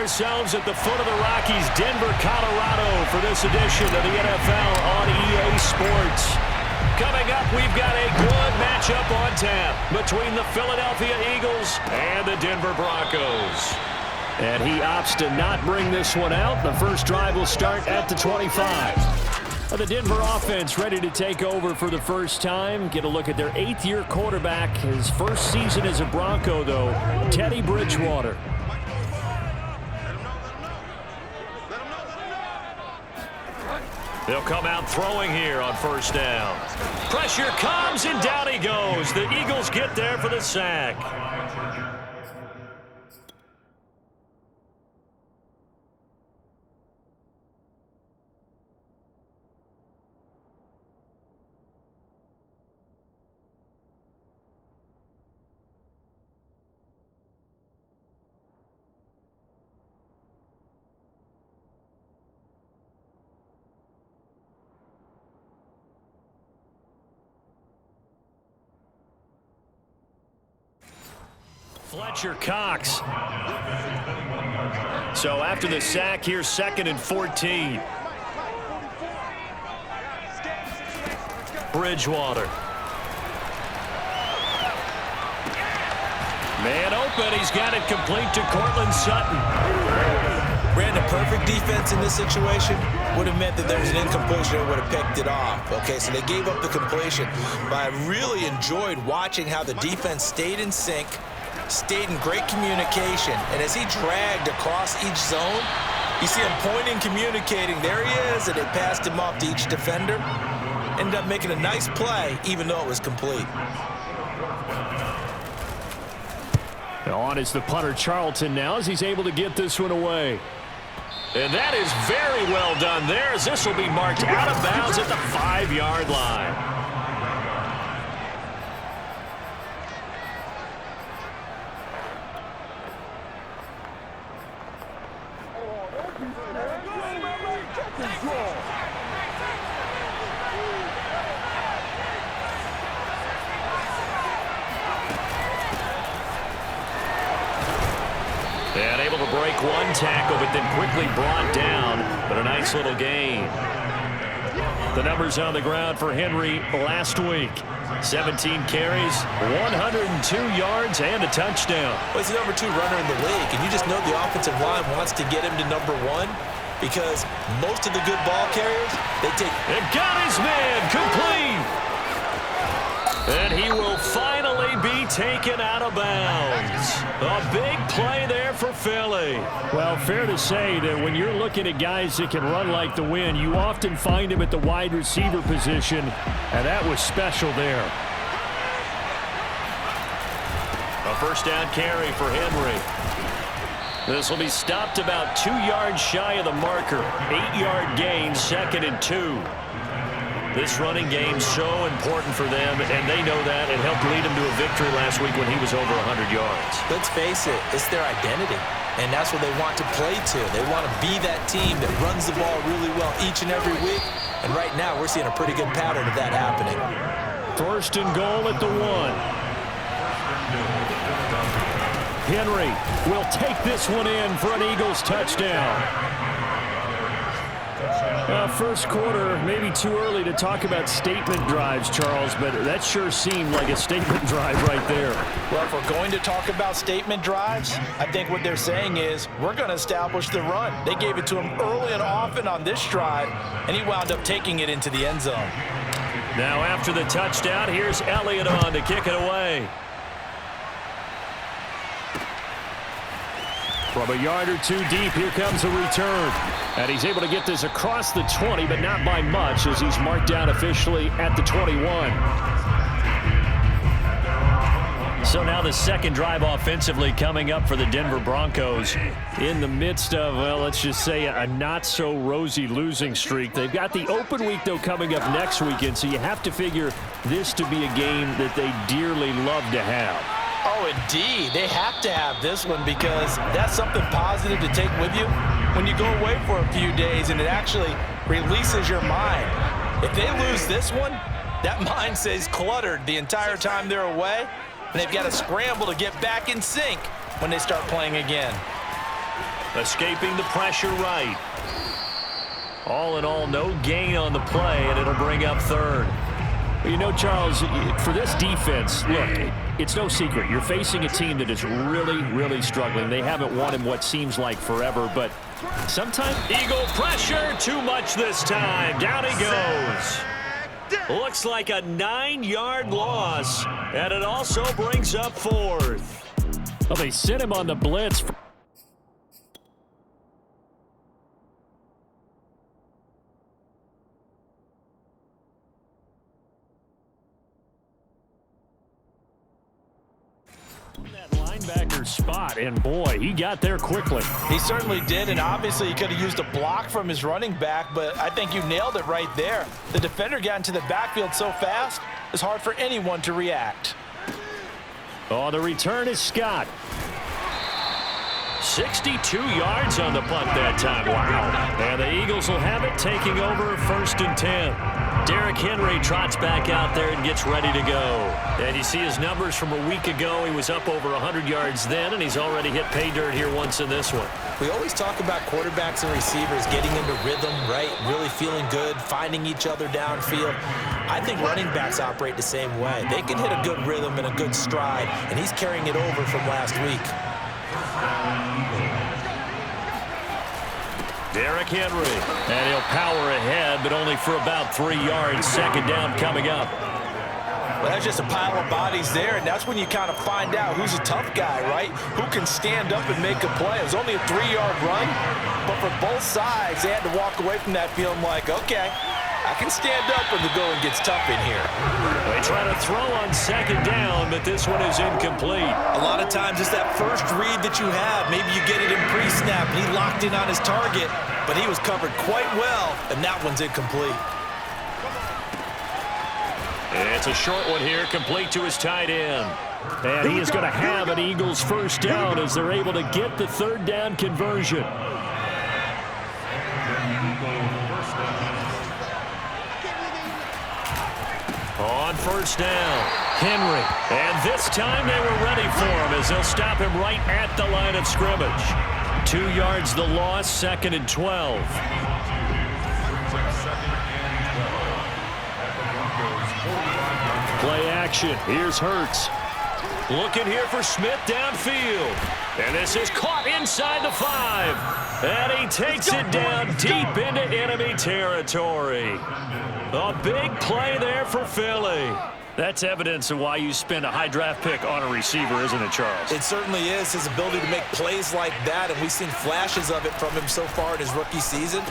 ourselves at the foot of the Rockies, Denver, Colorado, for this edition of the NFL on EA Sports. Coming up, we've got a good matchup on tap between the Philadelphia Eagles and the Denver Broncos. And he opts to not bring this one out. The first drive will start at the 25. The Denver offense ready to take over for the first time. Get a look at their 8th-year quarterback. His first season as a Bronco, though, Teddy Bridgewater. They'll come out throwing here on first down. Pressure comes, and down he goes. The Eagles get there for the sack. Fletcher Cox. So after the sack, here's 2nd and 14. Bridgewater. Man open. He's got it complete to Cortland Sutton. Brandon, perfect defense in this situation would have meant that there was an incompletion and would have picked it off. Okay, so they gave up the completion. But I really enjoyed watching how the defense stayed in sync, stayed in great communication, and as he dragged across each zone, you see him pointing, communicating. There he is, and they passed him off to each defender. Ended up making a nice play, even though it was complete. On is the punter Charlton now as he's able to get this one away. And that is very well done there, as this will be marked out of bounds at the 5-yard line. And able to break one tackle, but then quickly brought down. But a nice little gain. The numbers on the ground for Henry last week. 17 carries, 102 yards, and a touchdown. Well, he's the #2 runner in the league, and you just know the offensive line wants to get him to #1 because most of the good ball carriers, they take... And got his man complete. And he will finally be taken out of bounds. A big play there for Philly. Well, fair to say that when you're looking at guys that can run like the wind, you often find him at the wide receiver position, and that was special there. A first down carry for Henry. This will be stopped about 2 yards shy of the marker. 8-yard gain, 2nd and 2. This running game so important for them, and they know that. It helped lead him to a victory last week when he was over 100 yards. Let's face it, it's their identity, and that's what they want to play to. They want to be that team that runs the ball really well each and every week, and right now we're seeing a pretty good pattern of that happening. First and goal at the 1. Henry will take this one in for an Eagles touchdown. First quarter, maybe too early to talk about statement drives, Charles, but that sure seemed like a statement drive right there. Well, if we're going to talk about statement drives, I think what they're saying is we're going to establish the run. They gave it to him early and often on this drive, and he wound up taking it into the end zone. Now after the touchdown, here's Elliott on to kick it away. From a yard or two deep, here comes a return. And he's able to get this across the 20, but not by much, as he's marked down officially at the 21. So now the second drive offensively coming up for the Denver Broncos in the midst of, well, let's just say a not-so-rosy losing streak. They've got the open week, though, coming up next weekend, so you have to figure this to be a game that they dearly love to have. Oh, indeed. They have to have this one because that's something positive to take with you when you go away for a few days, and it actually releases your mind. If they lose this one, that mind stays cluttered the entire time they're away, and they've got to scramble to get back in sync when they start playing again. Escaping the pressure right. All in all, no gain on the play, and it'll bring up third. You know, Charles, for this defense, look, it's no secret. You're facing a team that is really, really struggling. They haven't won in what seems like forever, but sometimes Eagle pressure, too much this time. Down he goes. Looks like a 9-yard loss, and it also brings up fourth. Well, they sent him on the blitz. That linebacker spot, and boy, he got there quickly. He certainly did, and obviously he could have used a block from his running back, but I think you nailed it right there. The defender got into the backfield so fast, it's hard for anyone to react. Oh, the return is Scott. 62 yards on the punt that time. Wow. And the Eagles will have it, taking over 1st and 10. Derrick Henry trots back out there and gets ready to go. And you see his numbers from a week ago. He was up over 100 yards then, and he's already hit pay dirt here once in this one. We always talk about quarterbacks and receivers getting into rhythm, right? Really feeling good, finding each other downfield. I think running backs operate the same way. They can hit a good rhythm and a good stride, and he's carrying it over from last week. Derrick Henry, and he'll power ahead, but only for about 3 yards. 2nd down coming up. Well, that's just a pile of bodies there, and that's when you kind of find out who's a tough guy, right? Who can stand up and make a play. It was only a 3-yard run, but for both sides, they had to walk away from that feeling like, okay, I can stand up when the going gets tough in here. They try to throw on 2nd down, but this one is incomplete. A lot of times it's that first read that you have. Maybe you get it in pre-snap, and he locked in on his target, but he was covered quite well, and that one's incomplete. It's a short one here, complete to his tight end. And he is going to have an Eagles 1st down as they're able to get the 3rd down conversion. On 1st down, Henry. And this time they were ready for him as they'll stop him right at the line of scrimmage. 2 yards the loss, 2nd and 12. Play action. Here's Hurts. Looking here for Smith downfield. And this is caught inside the 5. And he takes it down deep into enemy territory. A big play there for Philly. That's evidence of why you spend a high draft pick on a receiver, isn't it, Charles? It certainly is. His ability to make plays like that, and we've seen flashes of it from him so far in his rookie season.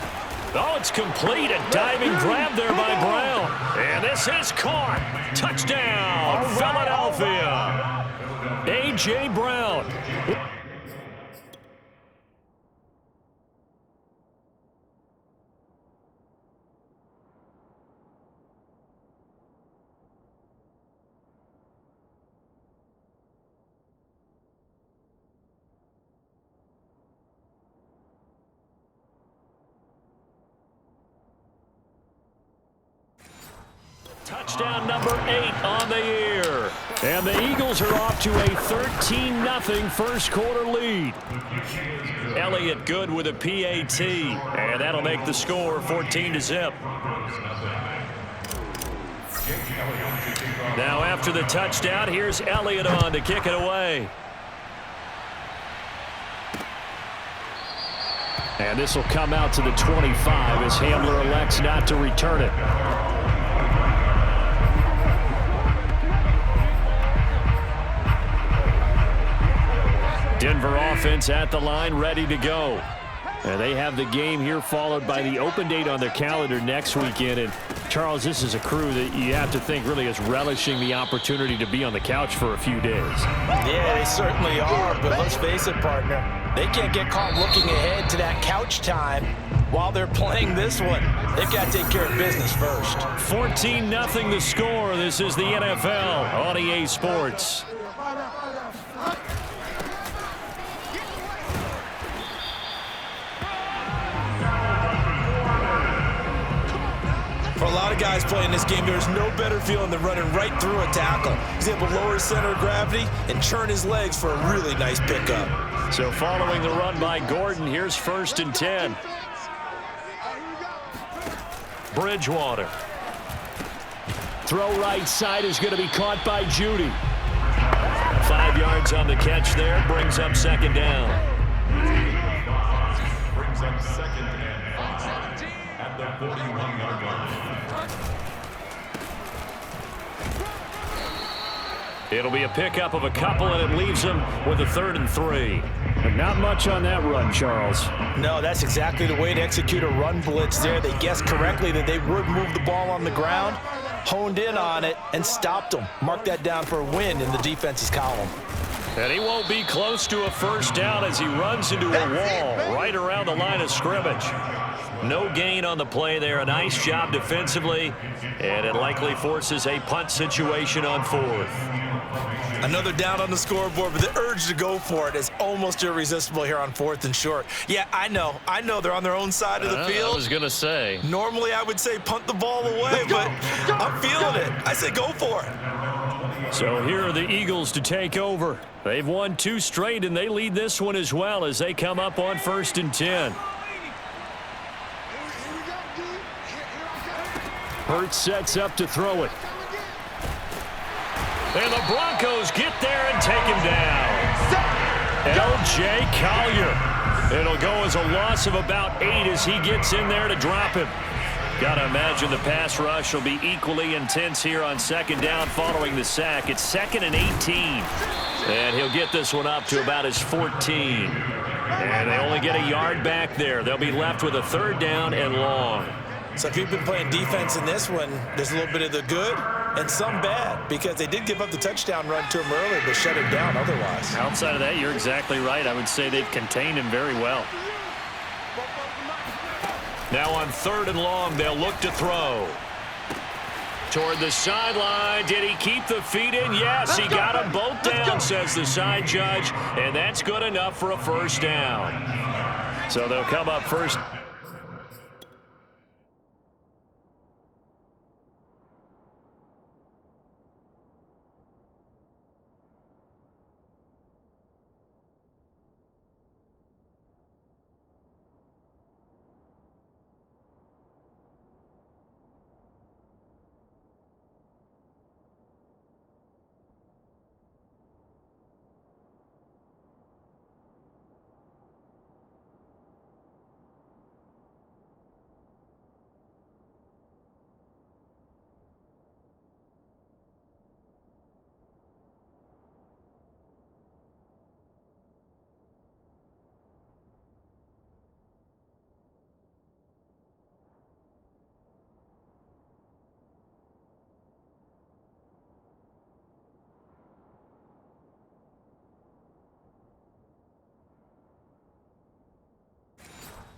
Oh, it's complete. A diving grab there by Brown. And this is caught. Touchdown, Philadelphia. A.J. Brown. Touchdown number 8 on the year. And the Eagles are off to a 13-0 first quarter lead. Elliott good with a PAT. And that'll make the score 14-0. Now after the touchdown, here's Elliott on to kick it away. And this will come out to the 25 as Hamler elects not to return it. Denver offense at the line, ready to go. And they have the game here followed by the open date on their calendar next weekend. And, Charles, this is a crew that you have to think really is relishing the opportunity to be on the couch for a few days. Yeah, they certainly are, but let's face it, partner. They can't get caught looking ahead to that couch time while they're playing this one. They've got to take care of business first. 14-0 the score. This is the NFL on EA Sports. For a lot of guys playing this game, there's no better feeling than running right through a tackle. He's able to lower his center of gravity and churn his legs for a really nice pickup. So following the run by Gordon, here's 1st and 10. Bridgewater. Throw right side is going to be caught by Judy. 5 yards on the catch there, brings up 2nd down. Brings up 2nd and 5 at the 41-yard line. It'll be a pickup of a couple, and it leaves them with a 3rd and 3. But not much on that run, Charles. No, that's exactly the way to execute a run blitz there. They guessed correctly that they would move the ball on the ground, honed in on it, and stopped them. Mark that down for a win in the defense's column. And he won't be close to a 1st down as he runs into a wall right around the line of scrimmage. No gain on the play there. A nice job defensively, and it likely forces a punt situation on 4th. Another down on the scoreboard, but the urge to go for it is almost irresistible here on 4th and short. Yeah, I know they're on their own side of the field. I was going to say. Normally, I would say punt the ball away, but I'm feeling it. I say go for it. So here are the Eagles to take over. They've won 2 straight, and they lead this one as well as they come up on 1st and 10. Hurts sets up to throw it. And the Broncos get there and take him down. L.J. Collier. It'll go as a loss of about 8 as he gets in there to drop him. Got to imagine the pass rush will be equally intense here on 2nd down following the sack. It's 2nd and 18. And he'll get this one up to about his 14. And they only get a yard back there. They'll be left with a 3rd down and long. So if you've been playing defense in this one, there's a little bit of the good and some bad, because they did give up the touchdown run to him earlier, but shut him down otherwise. Outside of that, you're exactly right. I would say they've contained him very well. Now on 3rd and long, they'll look to throw. Toward the sideline. Did he keep the feet in? Yes, he got them both down, says the side judge, and that's good enough for a 1st down. So they'll come up first.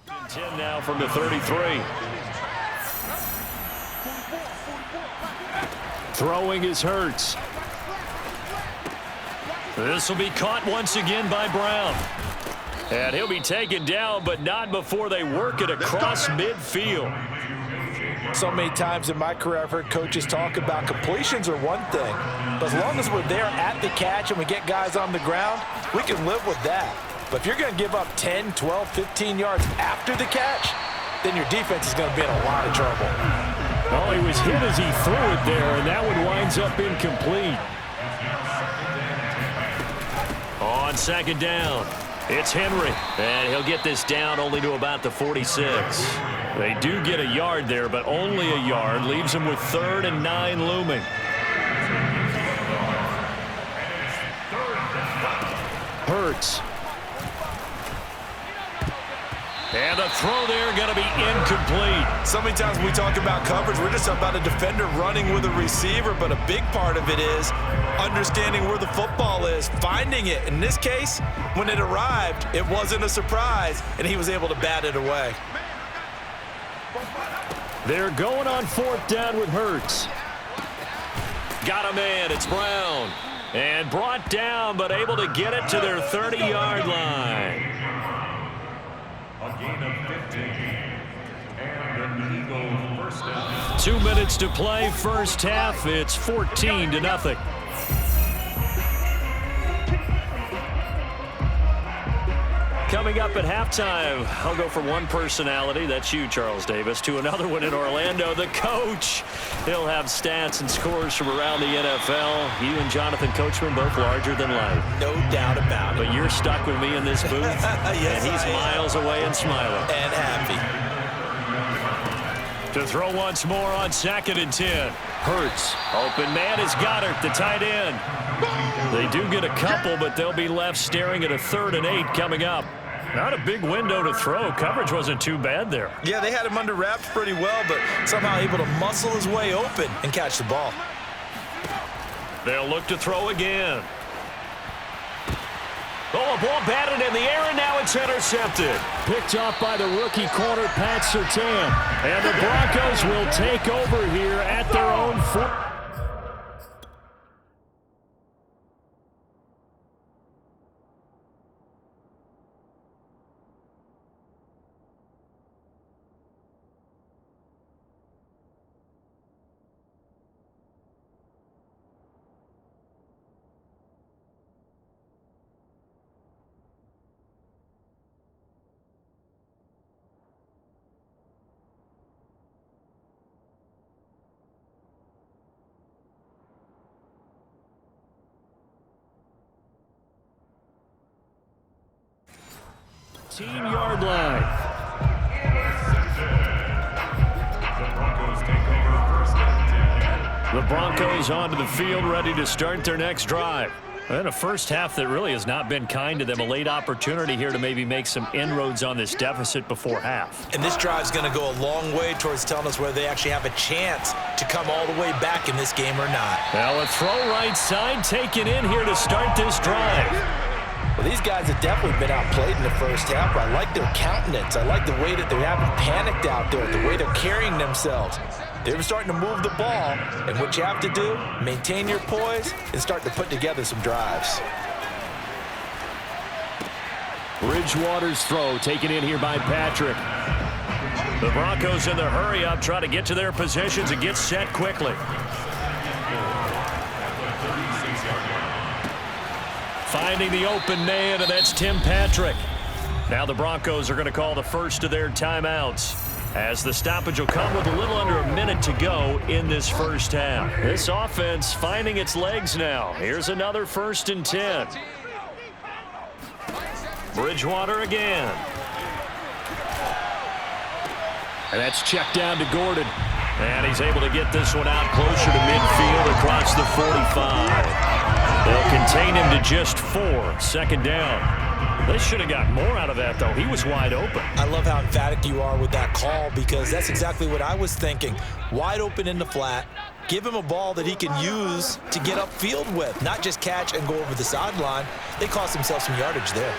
And 10 now from the 33. Throwing is Hurts. This will be caught once again by Brown. And he'll be taken down, but not before they work it across midfield. So many times in my career, I've heard coaches talk about completions are one thing, but as long as we're there at the catch and we get guys on the ground, we can live with that. But if you're going to give up 10, 12, 15 yards after the catch, then your defense is going to be in a lot of trouble. Well, he was hit as he threw it there, and that one winds up incomplete. On 2nd down, it's Henry, and he'll get this down only to about the 46. They do get a yard there, but only a yard. Leaves them with 3rd and 9 looming. Hurts. And the throw there going to be incomplete. So many times when we talk about coverage, we're just about a defender running with a receiver, but a big part of it is understanding where the football is, finding it. In this case, when it arrived, it wasn't a surprise, and he was able to bat it away. They're going on 4th down with Hurts. Got a man. It's Brown. And brought down, but able to get it to their 30-yard line. A gain of 15. And an Eagles 1st down. 2 minutes to play, first half. It's 14-0. Coming up at halftime, I'll go from one personality, that's you, Charles Davis, to another one in Orlando, the coach. He'll have stats and scores from around the NFL. You and Jonathan Coachman both larger than life. No doubt about it. But you're stuck with me in this booth, yes, and he's miles away and smiling. And happy. To throw once more on 2nd and 10. Hurts. Open man is Goddard, the tight end. They do get a couple, but they'll be left staring at a 3rd and 8 coming up. Not a big window to throw. Coverage wasn't too bad there. Yeah, they had him under wraps pretty well, but somehow able to muscle his way open and catch the ball. They'll look to throw again. Oh, a ball batted in the air, and now it's intercepted. Picked off by the rookie corner, Pat Surtain. And the Broncos will take over here at their own 4. Yard line. The Broncos onto the field, ready to start their next drive. And a first half that really has not been kind to them. A late opportunity here to maybe make some inroads on this deficit before half. And this drive is going to go a long way towards telling us whether they actually have a chance to come all the way back in this game or not. Now a throw right side taken in here to start this drive. Well, these guys have definitely been outplayed in the first half. I like their countenance. I like the way that they haven't panicked out there, the way they're carrying themselves. They're starting to move the ball, and what you have to do, maintain your poise and start to put together some drives. Bridgewater's throw taken in here by Patrick. The Broncos in the hurry-up try to get to their positions and get set quickly. Finding the open man, and that's Tim Patrick. Now the Broncos are going to call the first of their timeouts, as the stoppage will come with a little under a minute to go in this first half. This offense finding its legs now. Here's another 1st and 10. Bridgewater again. And that's checked down to Gordon. And he's able to get this one out closer to midfield across the 45. They'll contain him to just 4. 2nd down. They should have got more out of that, though. He was wide open. I love how emphatic you are with that call, because that's exactly what I was thinking. Wide open in the flat. Give him a ball that he can use to get upfield with, not just catch and go over the sideline. They cost themselves some yardage there.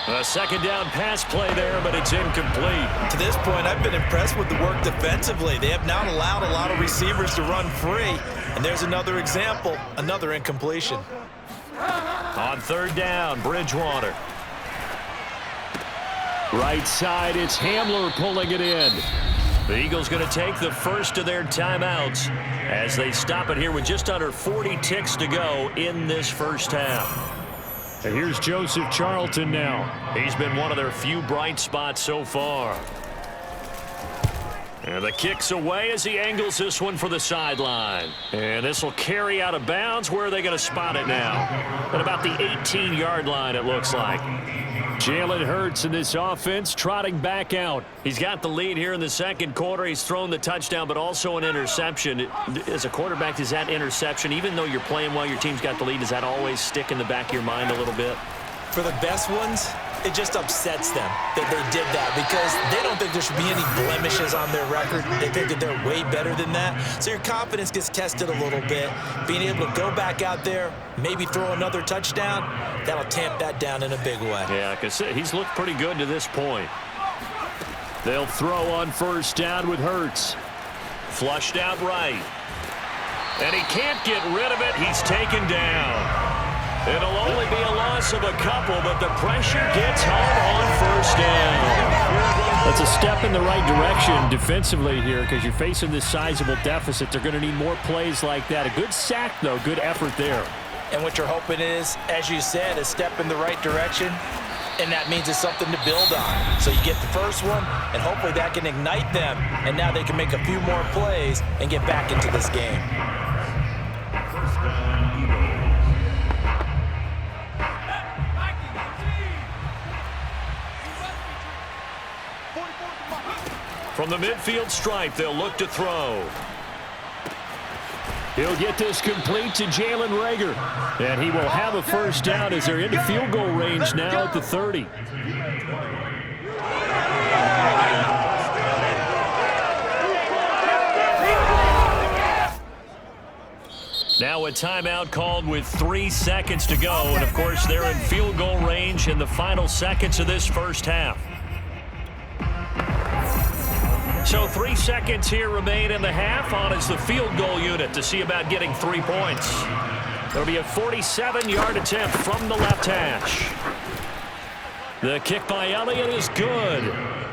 A 2nd down pass play there, but it's incomplete. To this point, I've been impressed with the work defensively. They have not allowed a lot of receivers to run free. And there's another example, another incompletion. On 3rd down, Bridgewater. Right side, it's Hamler pulling it in. The Eagles going to take the first of their timeouts as they stop it here with just under 40 ticks to go in this first half. And here's Joseph Charlton now. He's been one of their few bright spots so far. And the kick's away as he angles this one for the sideline. And this will carry out of bounds. Where are they going to spot it now? At about the 18-yard line, it looks like. Jalen Hurts in this offense trotting back out. He's got the lead here in the 2nd quarter. He's thrown the touchdown, but also an interception. As a quarterback, does that interception, even though you're playing while your team's got the lead, does that always stick in the back of your mind a little bit? For the best ones, it just upsets them that they did that, because they don't think there should be any blemishes on their record. They think that they're way better than that. So your confidence gets tested a little bit. Being able to go back out there, maybe throw another touchdown, that'll tamp that down in a big way. Yeah, because he's looked pretty good to this point. They'll throw on 1st down with Hurts. Flushed out right. And he can't get rid of it. He's taken down. It'll only be a loss of a couple, but the pressure gets home on 1st down. That's a step in the right direction defensively here, because you're facing this sizable deficit. They're going to need more plays like that. A good sack, though. Good effort there. And what you're hoping is, as you said, a step in the right direction. And that means it's something to build on. So you get the first one, and hopefully that can ignite them. And now they can make a few more plays and get back into this game. From the midfield stripe, they'll look to throw. He'll get this complete to Jalen Reagor. And he will have a first down as they're into field goal range now at the 30. Now a timeout called with 3 seconds to go. And, of course, they're in field goal range in the final seconds of this first half. So 3 seconds here remain in the half. On is the field goal unit to see about getting 3 points. It'll be a 47-yard attempt from the left hash. The kick by Elliott is good.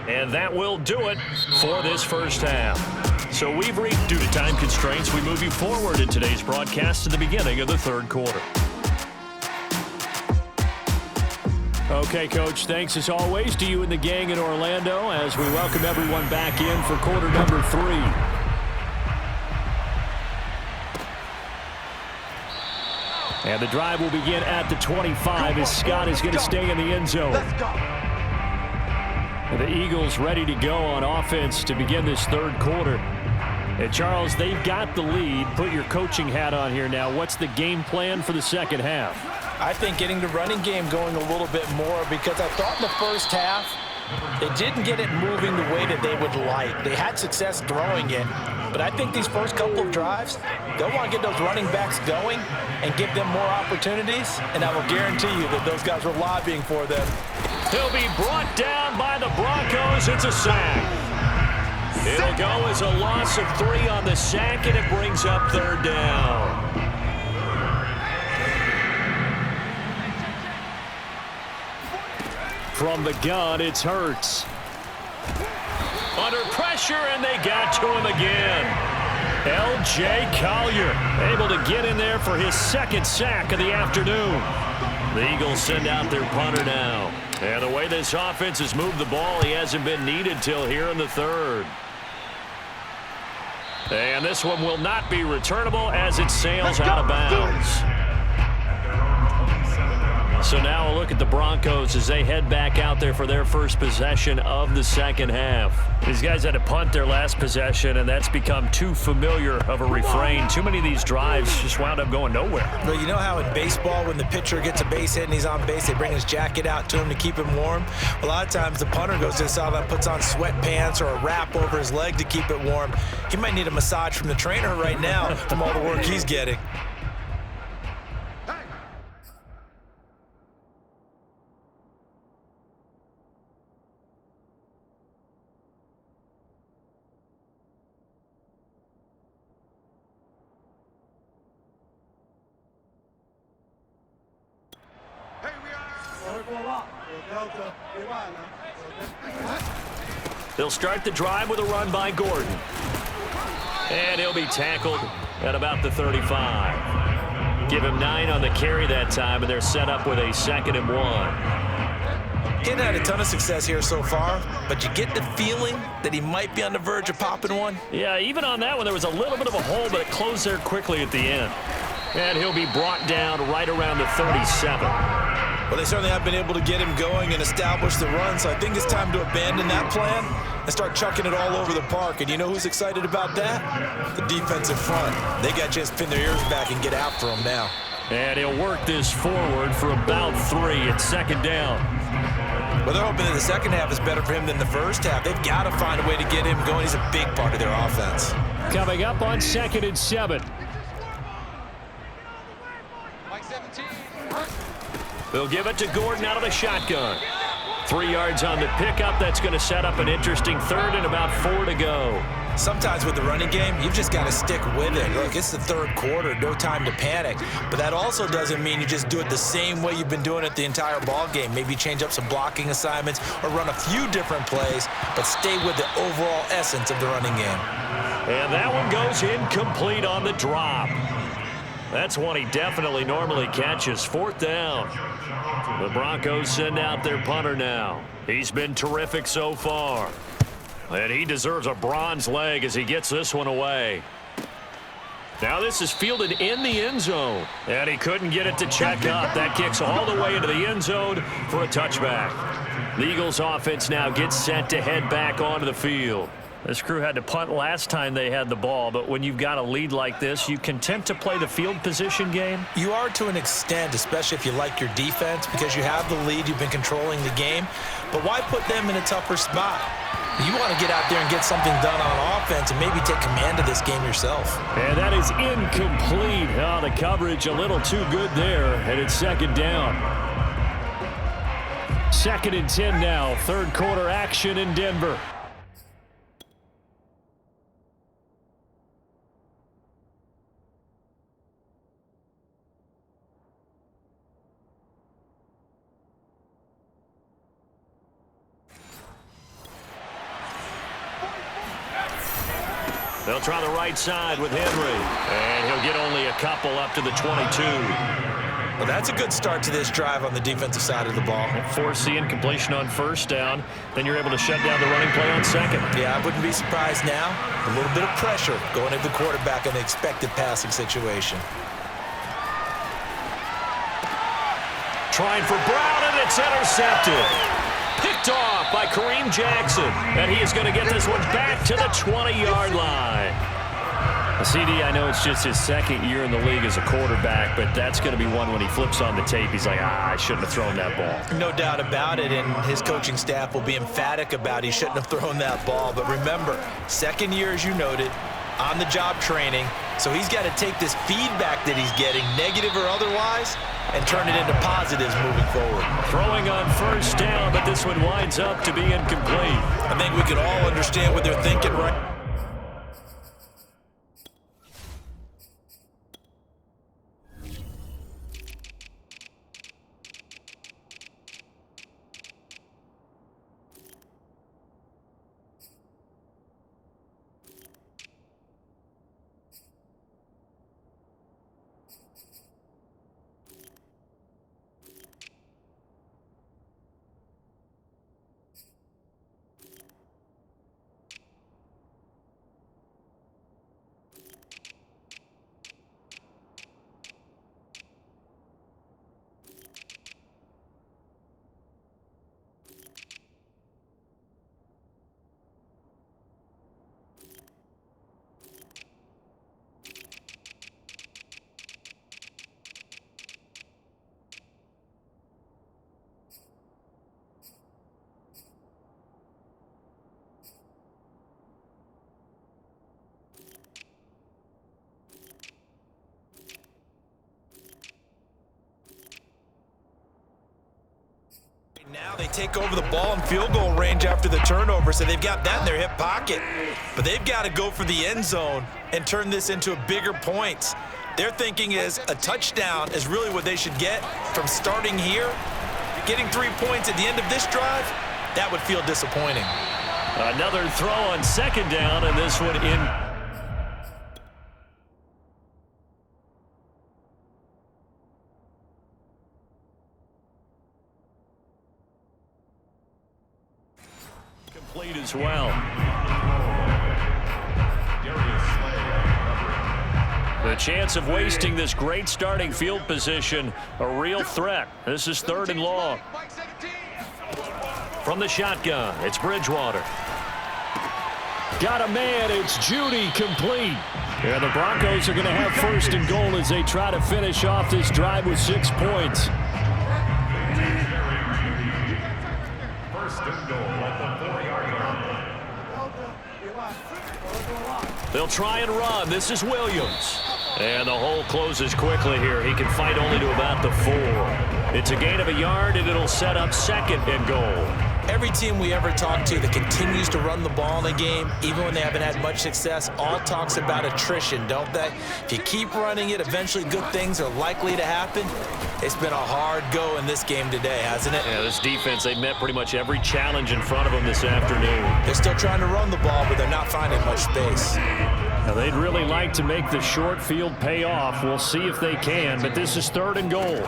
And that will do it for this first half. So we've reached, due to time constraints, we move you forward in today's broadcast to the beginning of the third quarter. Okay, Coach, thanks as always to you and the gang in Orlando as we welcome everyone back in for quarter number 3. And the drive will begin at the 25 as Scott is going to stay in the end zone. The Eagles ready to go on offense to begin this third quarter. And Charles, they've got the lead. Put your coaching hat on here now. What's the game plan for the second half? I think getting the running game going a little bit more, because I thought in the first half they didn't get it moving the way that they would like. They had success throwing it, but I think these first couple of drives, they'll want to get those running backs going and give them more opportunities, and I will guarantee you that those guys were lobbying for them. He'll be brought down by the Broncos. It's a sack. It'll go as a loss of 3 on the sack, and it brings up third down. From the gun, it's Hurts. Under pressure, and they got to him again. L.J. Collier able to get in there for his second sack of the afternoon. The Eagles send out their punter now. And the way this offense has moved the ball, he hasn't been needed till here in the third. And this one will not be returnable as it sails out of bounds. So now a look at the Broncos as they head back out there for their first possession of the second half. These guys had to punt their last possession, and that's become too familiar of a refrain. Too many of these drives just wound up going nowhere. Well, you know how in baseball when the pitcher gets a base hit and he's on base, they bring his jacket out to him to keep him warm? A lot of times the punter goes to the sideline, puts on sweatpants or a wrap over his leg to keep it warm. He might need a massage from the trainer right now from all the work he's getting. They'll start the drive with a run by Gordon. And he'll be tackled at about the 35. Give him 9 on the carry that time, and they're set up with a 2nd and 1. He hadn't had a ton of success here so far, but you get the feeling that he might be on the verge of popping one. Yeah, even on that one, there was a little bit of a hole, but it closed there quickly at the end. And he'll be brought down right around the 37. Well, they certainly have been able to get him going and establish the run, so I think it's time to abandon that plan and start chucking it all over the park. And you know who's excited about that? The defensive front. They got a chance to pin their ears back and get after him now. And he'll work this forward for about 3 at 2nd down. Well, they're hoping that the second half is better for him than the first half. They've got to find a way to get him going. He's a big part of their offense. Coming up on 2nd and 7. They'll give it to Gordon out of the shotgun. 3 yards on the pickup. That's going to set up an interesting third and about 4 to go. Sometimes with the running game, you've just got to stick with it. Look, it's the third quarter, no time to panic. But that also doesn't mean you just do it the same way you've been doing it the entire ball game. Maybe change up some blocking assignments or run a few different plays, but stay with the overall essence of the running game. And that one goes incomplete on the drop. That's one he definitely normally catches. 4th down. The Broncos send out their punter now. He's been terrific so far. And he deserves a bronze leg as he gets this one away. Now this is fielded in the end zone. And he couldn't get it to check up. That kicks all the way into the end zone for a touchback. The Eagles offense now gets set to head back onto the field. This crew had to punt last time they had the ball, but when you've got a lead like this, you content to play the field position game? You are to an extent, especially if you like your defense, because you have the lead, you've been controlling the game. But why put them in a tougher spot? You want to get out there and get something done on offense and maybe take command of this game yourself. And that is incomplete. Oh, the coverage a little too good there, and it's 2nd down. 2nd and 10 now. 3rd quarter action in Denver. They'll try the right side with Henry. And he'll get only a couple up to the 22. Well, that's a good start to this drive on the defensive side of the ball. Force the incompletion on 1st down. Then you're able to shut down the running play on 2nd. Yeah, I wouldn't be surprised now. A little bit of pressure going into the quarterback in the expected passing situation. Trying for Brown, and it's intercepted. Picked off by Kareem Jackson. And he is going to get this one back to the 20-yard line. CD, I know it's just his 2nd year in the league as a quarterback, but that's going to be one when he flips on the tape. He's like, I shouldn't have thrown that ball. No doubt about it, and his coaching staff will be emphatic about he shouldn't have thrown that ball. But remember, 2nd year, as you noted, on-the-job training. So he's got to take this feedback that he's getting, negative or otherwise, and turn it into positives moving forward. Throwing on 1st down, but this one winds up to be incomplete. I think we can all understand what they're thinking right. Now they take over the ball in field goal range after the turnover, so they've got that in their hip pocket. But they've got to go for the end zone and turn this into a bigger points. Their thinking is a touchdown is really what they should get from starting here. Getting 3 points at the end of this drive, that would feel disappointing. Another throw on 2nd down, and this one in. Complete as well. The chance of wasting this great starting field position, a real threat. This is 3rd and long. From the shotgun, it's Bridgewater. Got a man, it's Judy, complete. Yeah, the Broncos are going to have 1st and goal as they try to finish off this drive with 6 points. 1st and goal at the 40-yard line. They'll try and run. This is Williams. And the hole closes quickly here. He can fight only to about the 4. It's a gain of a yard, and it'll set up 2nd and goal. Every team we ever talk to that continues to run the ball in a game, even when they haven't had much success, all talks about attrition, don't they? If you keep running it, eventually good things are likely to happen. It's been a hard go in this game today, hasn't it? Yeah, this defense, they met pretty much every challenge in front of them this afternoon. They're still trying to run the ball, but they're not finding much space. Now, they'd really like to make the short field pay off. We'll see if they can, but this is 3rd and goal.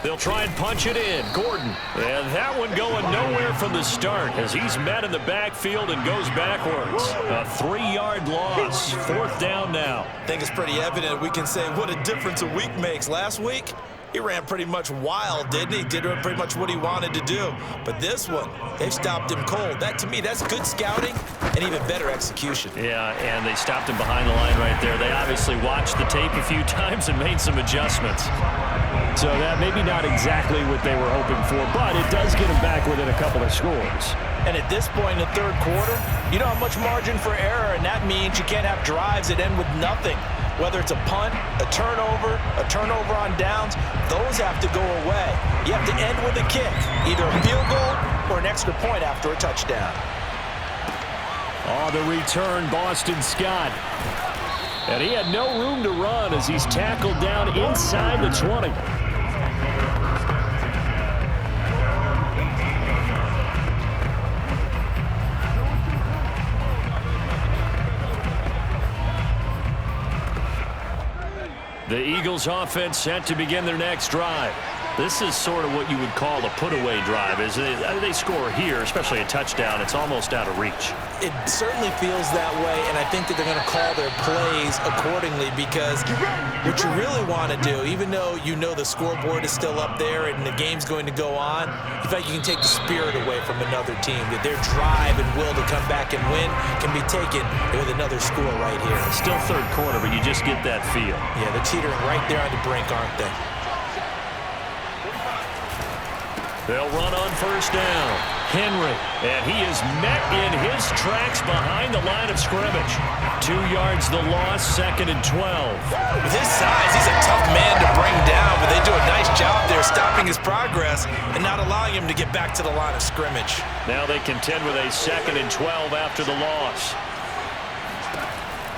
They'll try and punch it in. Gordon. And that one going nowhere from the start as he's met in the backfield and goes backwards. A 3-yard loss. 4th down now. I think it's pretty evident we can say what a difference a week makes. Last week, he ran pretty much wild, didn't he? Did pretty much what he wanted to do. But this one, they've stopped him cold. That, to me, that's good scouting and even better execution. Yeah, and they stopped him behind the line right there. They obviously watched the tape a few times and made some adjustments. So that maybe not exactly what they were hoping for, but it does get them back within a couple of scores. And at this point in the 3rd quarter, you don't have much margin for error, and that means you can't have drives that end with nothing. Whether it's a punt, a turnover on downs, those have to go away. You have to end with a kick, either a field goal or an extra point after a touchdown. On the return, Boston Scott. And he had no room to run as he's tackled down inside the 20. The Eagles offense set to begin their next drive. This is sort of what you would call a put-away drive. As they score here, especially a touchdown, it's almost out of reach. It certainly feels that way, and I think that they're going to call their plays accordingly because what you really want to do, even though you know the scoreboard is still up there and the game's going to go on, you feel like you can take the spirit away from another team, that their drive and will to come back and win can be taken with another score right here. Still 3rd quarter, but you just get that feel. Yeah, they're teetering right there on the brink, aren't they? They'll run on 1st down. Henry, and he is met in his tracks behind the line of scrimmage. 2 yards the loss, 2nd and 12. With his size, he's a tough man to bring down, but they do a nice job there stopping his progress and not allowing him to get back to the line of scrimmage. Now they contend with a 2nd and 12 after the loss.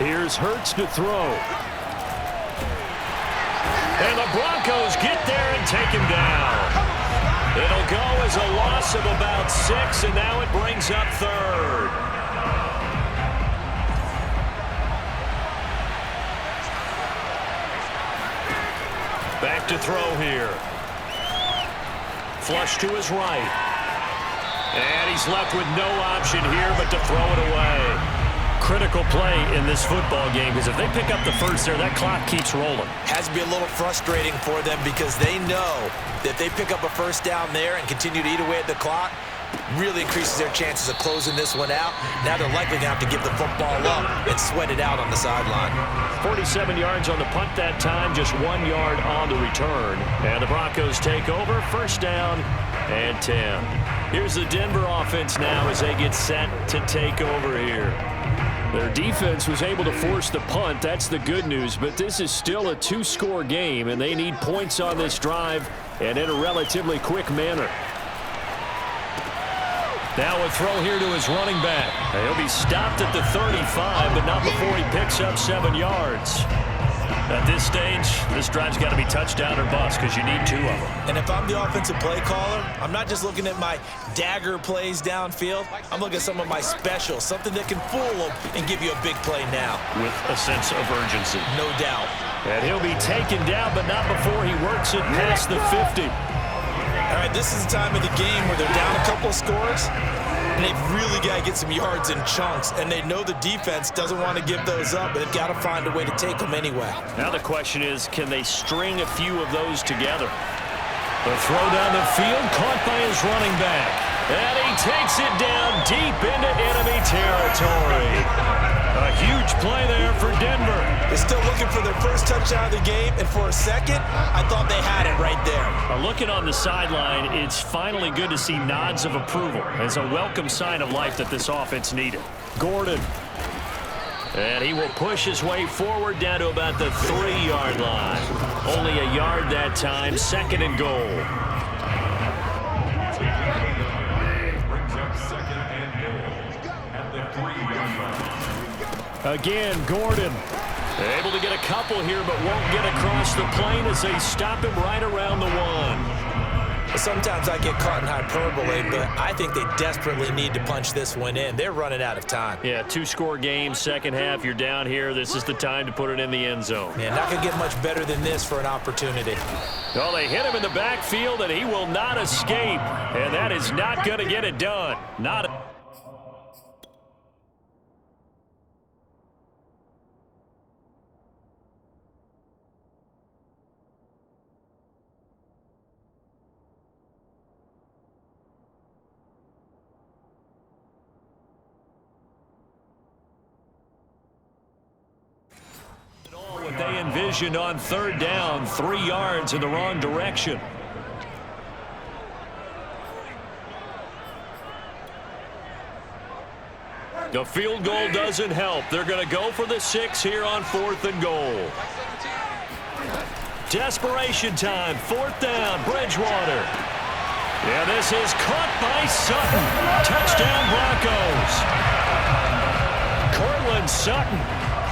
Here's Hurts to throw. And the Broncos get there and take him down. It'll go as a loss of about 6, and now it brings up 3rd. Back to throw here. Flush to his right. And he's left with no option here but to throw it away. Critical play in this football game because if they pick up the first there, that clock keeps rolling. Has to be a little frustrating for them because they know that if they pick up a 1st down there and continue to eat away at the clock, really increases their chances of closing this one out. Now they're likely going to have to give the football up and sweat it out on the sideline. 47 yards on the punt that time, just 1 yard on the return. And the Broncos take over, 1st down and 10. Here's the Denver offense now as they get set to take over here. Their defense was able to force the punt. That's the good news, but this is still a 2-score game, and they need points on this drive and in a relatively quick manner. Now a throw here to his running back. He'll be stopped at the 35, but not before he picks up 7 yards. At this stage, this drive's got to be touchdown or bust because you need 2 of them. And if I'm the offensive play caller, I'm not just looking at my dagger plays downfield. I'm looking at some of my specials, something that can fool them and give you a big play now. With a sense of urgency. No doubt. And he'll be taken down, but not before he works it past the 50. All right, this is the time of the game where they're down a couple of scores, and they've really got to get some yards in chunks, and they know the defense doesn't want to give those up, but they've got to find a way to take them anyway. Now the question is, can they string a few of those together? The throw down the field, caught by his running back. And he takes it down deep into enemy territory. A huge play there for Denver. They're still looking for their first touchdown of the game, and for a second, I thought they had it right there. Looking on the sideline, it's finally good to see nods of approval. It's a welcome sign of life that this offense needed. Gordon. And he will push his way forward down to about the 3-yard line. Only a yard that time, 2nd and goal. Brings up 2nd and goal at the 3-yard line. Again, Gordon. Able to get a couple here, but won't get across the plane as they stop him right around the 1. Sometimes I get caught in hyperbole, but I think they desperately need to punch this one in. They're running out of time. Yeah, two-score game, second half, you're down here. This is the time to put it in the end zone. Yeah, not going to get much better than this for an opportunity. Well, they hit him in the backfield, and he will not escape. And that is not going to get it done. Not. What they envisioned on third down, 3 yards in the wrong direction. The field goal doesn't help. They're going to go for the 6 here on 4th and goal. Desperation time, 4th down, Bridgewater. Yeah, this is caught by Sutton. Touchdown Broncos. Cortland Sutton,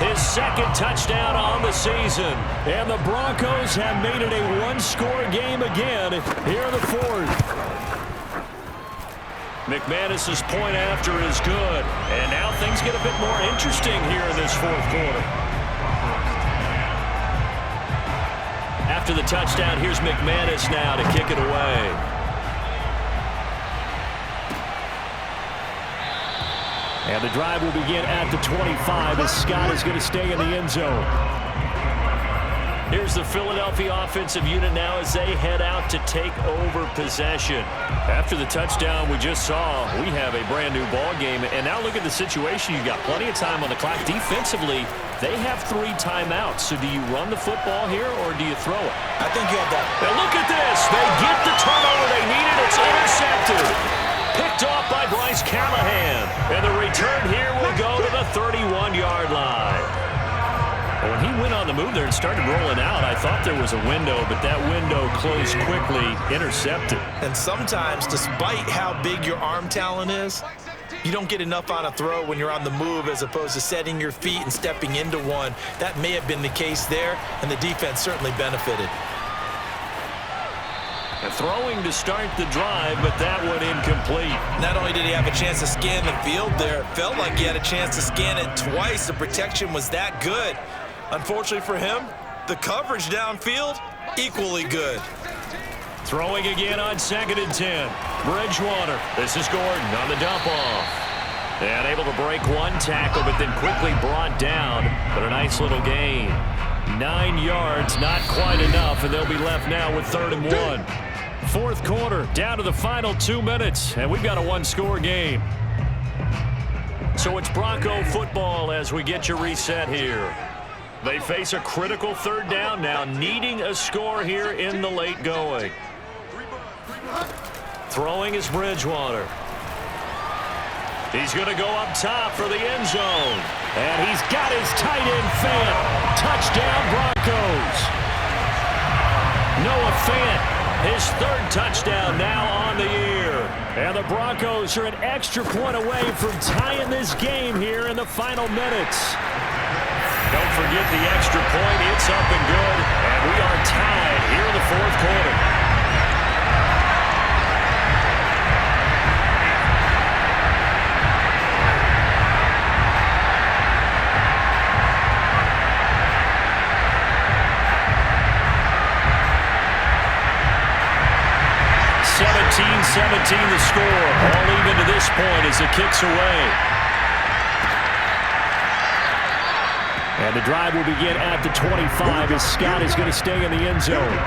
his second touchdown on the season. And the Broncos have made it a one-score game again here in the 4th. McManus's point after is good. And now things get a bit more interesting here in this 4th quarter. After the touchdown, here's McManus now to kick it away. And the drive will begin at the 25 as Scott is going to stay in the end zone. Here's the Philadelphia offensive unit now as they head out to take over possession. After the touchdown we just saw, we have a brand new ball game. And now look at the situation. You've got plenty of time on the clock. Defensively, they have 3 timeouts. So do you run the football here or do you throw it? I think you have that. Now look at this. They get the turnover they needed. It's intercepted. Picked off by Bryce Callahan. And the return here will go to the 31-yard line. When he went on the move there and started rolling out, I thought there was a window, but that window closed quickly, intercepted. And sometimes, despite how big your arm talent is, you don't get enough on a throw when you're on the move as opposed to setting your feet and stepping into one. That may have been the case there, and the defense certainly benefited. And throwing to start the drive, but that one incomplete. Not only did he have a chance to scan the field there, it felt like he had a chance to scan it twice. The protection was that good. Unfortunately for him, the coverage downfield, equally good. Throwing again on 2nd and 10. Bridgewater. This is Gordon on the dump off. And able to break one tackle, but then quickly brought down. But a nice little gain. 9 yards, not quite enough, and they'll be left now with 3rd and 1. 4th quarter, down to the final 2 minutes, and we've got a one-score game. So it's Bronco football as we get you reset here. They face a critical 3rd down now, needing a score here in the late going. Throwing is Bridgewater. He's going to go up top for the end zone. And he's got his tight end Fant. Touchdown Broncos. Noah Fant, his 3rd touchdown now on the year. And the Broncos are an extra point away from tying this game here in the final minutes. Don't forget the extra point. It's up and good. And we are tied here in the 4th quarter. The score, all even to this point as it kicks away. And the drive will begin at the 25 as Scott is going to stay in the end zone.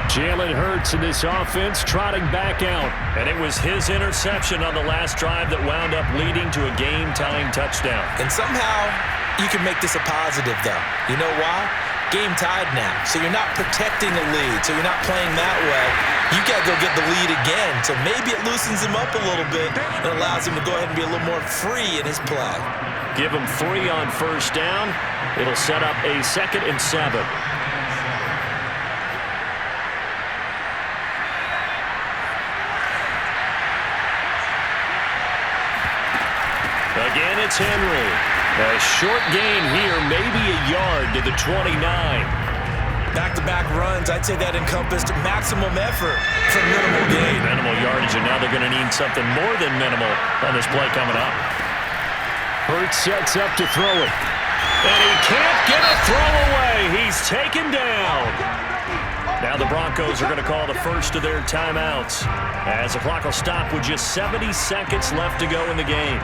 Jalen Hurts in this offense trotting back out. And it was his interception on the last drive that wound up leading to a game-tying touchdown. And somehow you can make this a positive, though. You know why? Game tied now, so you're not protecting a lead, so you're not playing that way. You got to go get the lead again, so maybe it loosens him up a little bit and allows him to go ahead and be a little more free in his play. Give him 3 on 1st down. It'll set up a 2nd and 7. Again, it's Henry. A short gain here, maybe a yard to the 29. Back-to-back runs, I'd say that encompassed maximum effort for minimal gain. Minimal yardage, and now they're going to need something more than minimal on this play coming up. Hurts sets up to throw it. And he can't get a throw away. He's taken down. Now the Broncos are going to call the first of their timeouts as the clock will stop with just 70 seconds left to go in the game.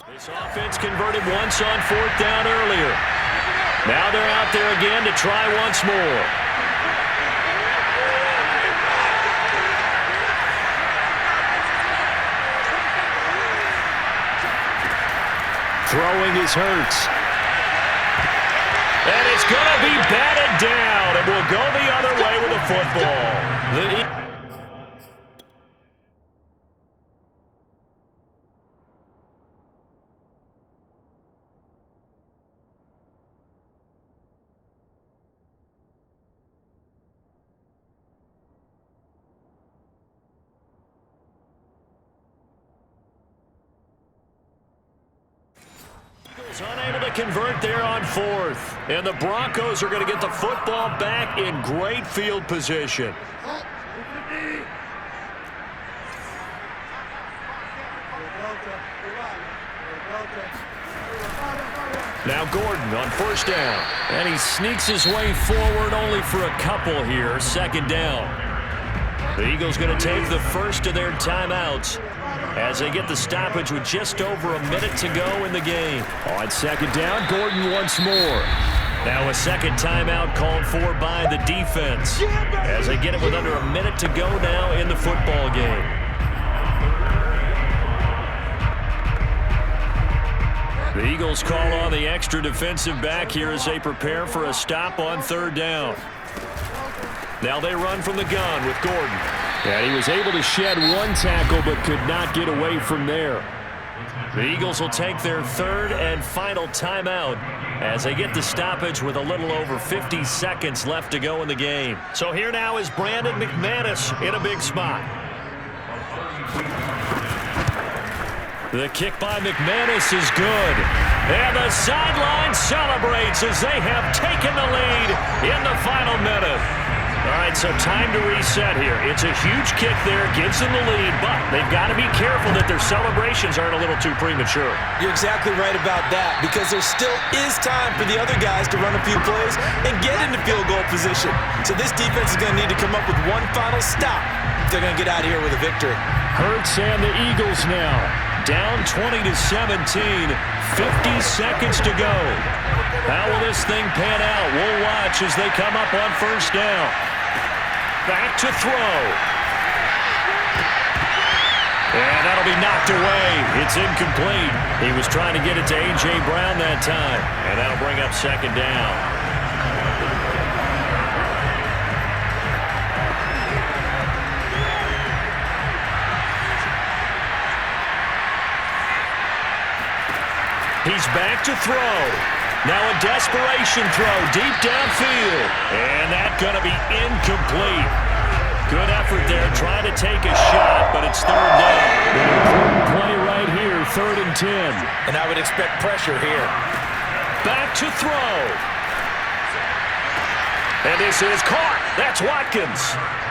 This offense converted once on 4th down earlier. Now they're out there again to try once more. Throwing is Hurts. And it's going to be batted down, and will go the other way with the football. Unable to convert there on 4th. And the Broncos are going to get the football back in great field position. Now Gordon on 1st down. And he sneaks his way forward only for a couple here. 2nd down. The Eagles going to take the first of their timeouts as they get the stoppage with just over a minute to go in the game. On 2nd down, Gordon once more. Now a second timeout called for by the defense as they get it with under a minute to go now in the football game. The Eagles call on the extra defensive back here as they prepare for a stop on 3rd down. Now they run from the gun with Gordon. And he was able to shed one tackle but could not get away from there. The Eagles will take their 3rd and final timeout as they get the stoppage with a little over 50 seconds left to go in the game. So here now is Brandon McManus in a big spot. The kick by McManus is good. And the sideline celebrates as they have taken the lead in the final minute. All right, so time to reset here. It's a huge kick there, gives them the lead, but they've got to be careful that their celebrations aren't a little too premature. You're exactly right about that, because there still is time for the other guys to run a few plays and get into field goal position. So this defense is going to need to come up with one final stop if they're going to get out of here with a victory. Hurts and the Eagles now down 20-17, 50 seconds to go. How will this thing pan out? We'll watch as they come up on 1st down. Back to throw. And that'll be knocked away. It's incomplete. He was trying to get it to A.J. Brown that time. And that'll bring up 2nd down. He's back to throw. Now a desperation throw deep downfield. And that's going to be incomplete. Good effort there trying to take a shot, but it's 3rd down. An important play right here, 3rd and 10. And I would expect pressure here. Back to throw. And this is caught. That's Watkins.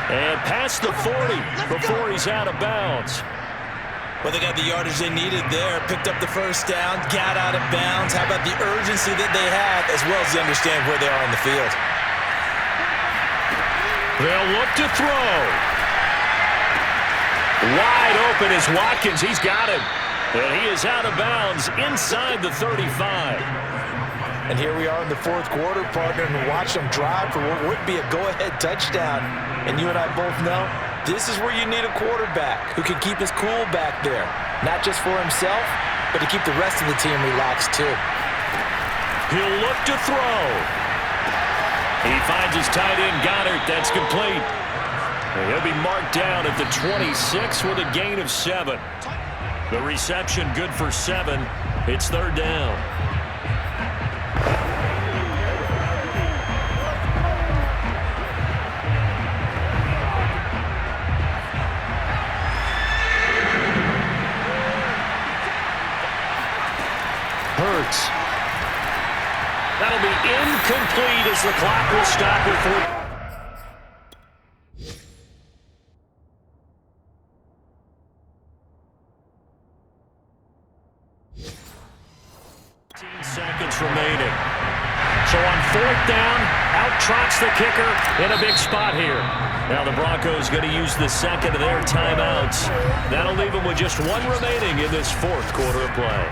And past the 40 before he's out of bounds. Well, they got the yardage they needed there, picked up the 1st down, got out of bounds. How about the urgency that they have, as well as they understand where they are on the field? They'll look to throw. Wide open is Watkins. He's got him. And he is out of bounds inside the 35. And here we are in the fourth quarter, partner, and watch them drive for what would be a go-ahead touchdown. And you and I both know this is where you need a quarterback who can keep his cool back there, not just for himself, but to keep the rest of the team relaxed too. He'll look to throw. He finds his tight end, Goddard. That's complete. And he'll be marked down at the 26 with a gain of 7. The reception good for 7. It's third down. Hurts. That'll be incomplete as the clock will stop with 14 seconds remaining. So on fourth down, out trots the kicker in a big spot here. Now the Broncos going to use the second of their timeouts. That'll leave them with just one remaining in this fourth quarter of play.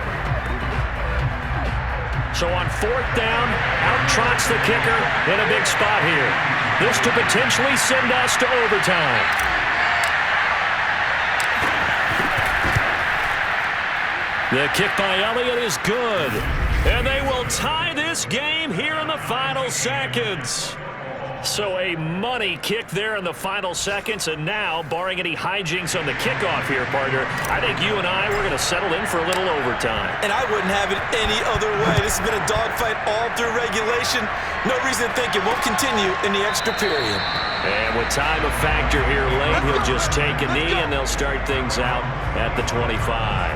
So on fourth down, out trots the kicker in a big spot here. This to potentially send us to overtime. The kick by Elliott is good. And they will tie this game here in the final seconds. So a money kick there in the final seconds, and now, barring any hijinks on the kickoff here, partner, I think you and I, we're going to settle in for a little overtime. And I wouldn't have it any other way. This has been a dogfight all through regulation. No reason to think it won't continue in the extra period. And with time a factor here late, he'll just take a knee, and they'll start things out at the 25.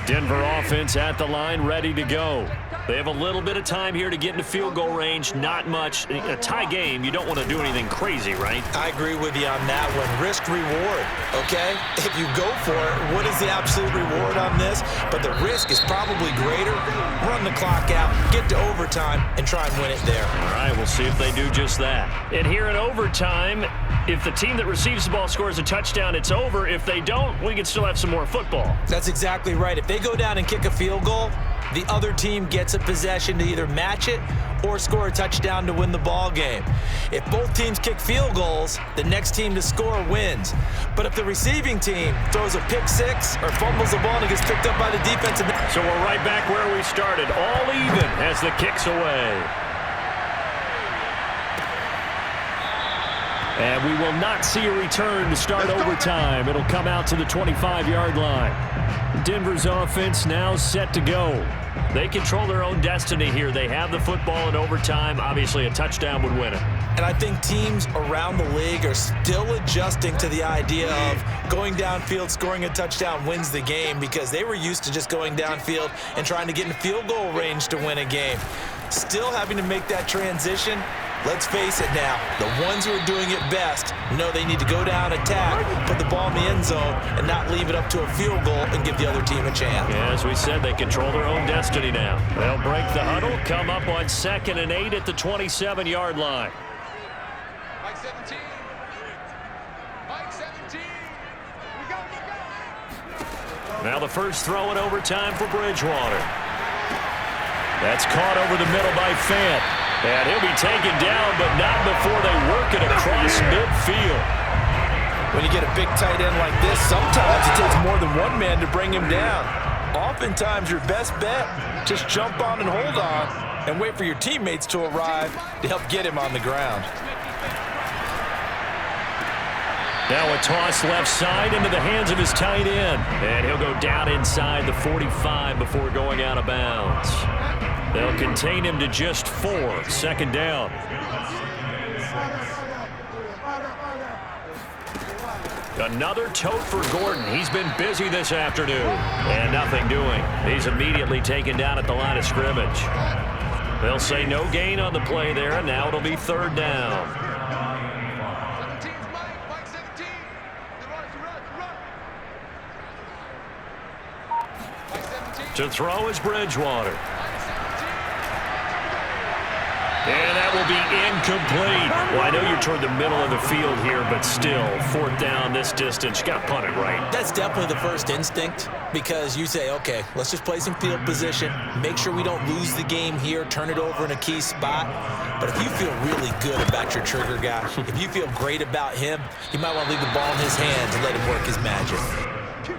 Denver offense at the line, ready to go. They have a little bit of time here to get into field goal range. Not much. A tie game, you don't want to do anything crazy, right? I agree with you on that one. Risk-reward, okay? If you go for it, what is the absolute reward on this? But the risk is probably greater. Run the clock out, get to overtime, and try and win it there. All right, we'll see if they do just that. And here in overtime, if the team that receives the ball scores a touchdown, it's over. If they don't, we can still have some more football. That's exactly right. If they go down and kick a field goal, the other team gets a possession to either match it or score a touchdown to win the ball game. If both teams kick field goals, the next team to score wins. But if the receiving team throws a pick six or fumbles the ball and it gets picked up by the defensive... So we're right back where we started, all even as the kick's away. And we will not see a return to start overtime. It'll come out to the 25-yard line. Denver's offense now set to go. They control their own destiny here. They have the football in overtime. Obviously, a touchdown would win it. And I think teams around the league are still adjusting to the idea of going downfield, scoring a touchdown wins the game, because they were used to just going downfield and trying to get in field goal range to win a game. Still having to make that transition. Let's face it now, the ones who are doing it best know they need to go down, attack, put the ball in the end zone, and not leave it up to a field goal and give the other team a chance. Yeah, as we said, they control their own destiny now. They'll break the huddle, come up on 2nd and 8 at the 27-yard line. Mike 17. Mike 17. We go. Now the first throw in overtime for Bridgewater. That's caught over the middle by Fant. And he'll be taken down, but not before they work it across midfield. When you get a big tight end like this, sometimes it takes more than one man to bring him down. Oftentimes, your best bet, just jump on and hold on and wait for your teammates to arrive to help get him on the ground. Now a toss left side into the hands of his tight end. And he'll go down inside the 45 before going out of bounds. They'll contain him to just 4. 2nd down. Another tote for Gordon. He's been busy this afternoon. And nothing doing. He's immediately taken down at the line of scrimmage. They'll say no gain on the play there, and now it'll be 3rd down. 17's Mike 17. Run. Mike 17. To throw is Bridgewater. And that will be incomplete. Well, I know you're toward the middle of the field here, but still, 4th down this distance. You got to punt it right. That's definitely the first instinct, because you say, okay, let's just play some field position, make sure we don't lose the game here, turn it over in a key spot. But if you feel really good about your trigger guy, if you feel great about him, you might want to leave the ball in his hands and let him work his magic.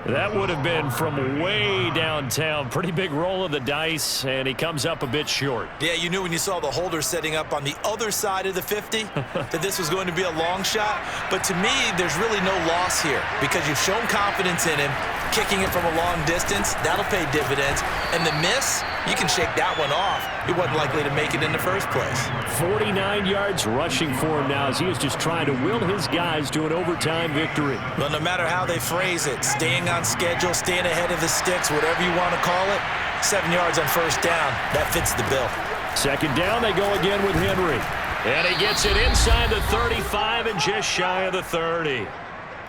That would have been from way downtown. Pretty big roll of the dice, and he comes up a bit short. Yeah, you knew when you saw the holder setting up on the other side of the 50 that this was going to be a long shot. But to me, there's really no loss here because you've shown confidence in him. Kicking it from a long distance, that'll pay dividends. And the miss, you can shake that one off. He wasn't likely to make it in the first place. 49 yards rushing for him now as he is just trying to will his guys to an overtime victory. Well, no matter how they phrase it, staying on schedule, staying ahead of the sticks, whatever you want to call it, 7 yards on first down, that fits the bill. 2nd down, they go again with Henry. And he gets it inside the 35 and just shy of the 30.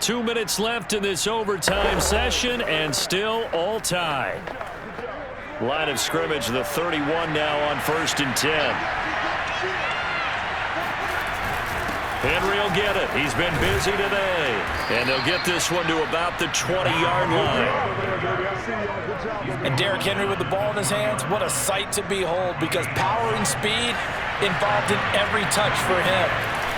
2 minutes left in this overtime session, and still all tied. Line of scrimmage, the 31 now on 1st and 10. Henry will get it. He's been busy today. And they'll get this one to about the 20-yard line. And Derrick Henry with the ball in his hands, what a sight to behold, because power and speed involved in every touch for him.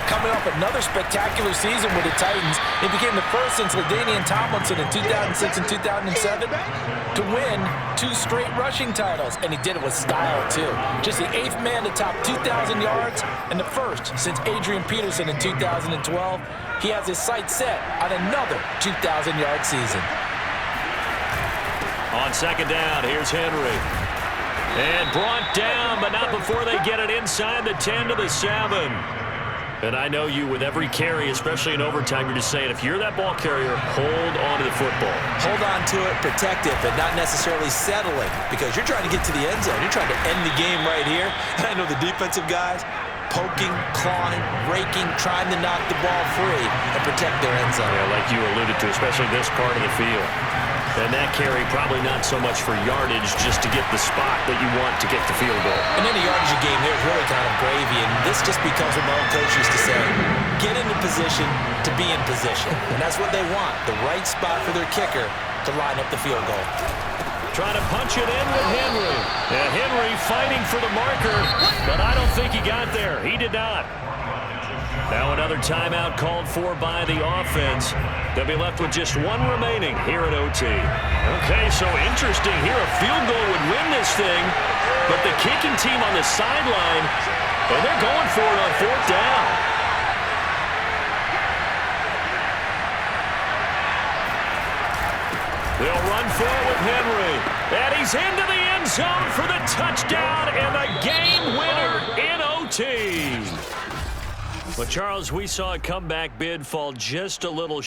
Coming off another spectacular season with the Titans, he became the first since LaDainian Tomlinson in 2006 and 2007 to win 2 straight rushing titles, and he did it with style, too. Just the 8th man to top 2,000 yards and the first since Adrian Peterson in 2012. He has his sights set on another 2,000-yard season. On 2nd down, here's Henry. And brought down, but not before they get it inside the 10 to the 7. And I know you, with every carry, especially in overtime, you're just saying, if you're that ball carrier, hold on to the football. Hold on to it, protect it, but not necessarily settling, because you're trying to get to the end zone. You're trying to end the game right here. I know the defensive guys poking, clawing, raking, trying to knock the ball free and protect their end zone. Yeah, like you alluded to, especially this part of the field. And that carry probably not so much for yardage, just to get the spot that you want to get the field goal. And in a yardage game here is really kind of gravy, and this just becomes what my old coach used to say, get into position to be in position. And that's what they want, the right spot for their kicker to line up the field goal. Trying to punch it in with Henry. And Henry fighting for the marker, but I don't think he got there. He did not. Now another timeout called for by the offense. They'll be left with just 1 remaining here at OT. Okay, so interesting here. A field goal would win this thing, but the kicking team on the sideline, and they're going for it on 4th down. They'll run for it with Henry. And he's into the end zone for the touchdown and the game winner in OT. But, Charles, we saw a comeback bid fall just a little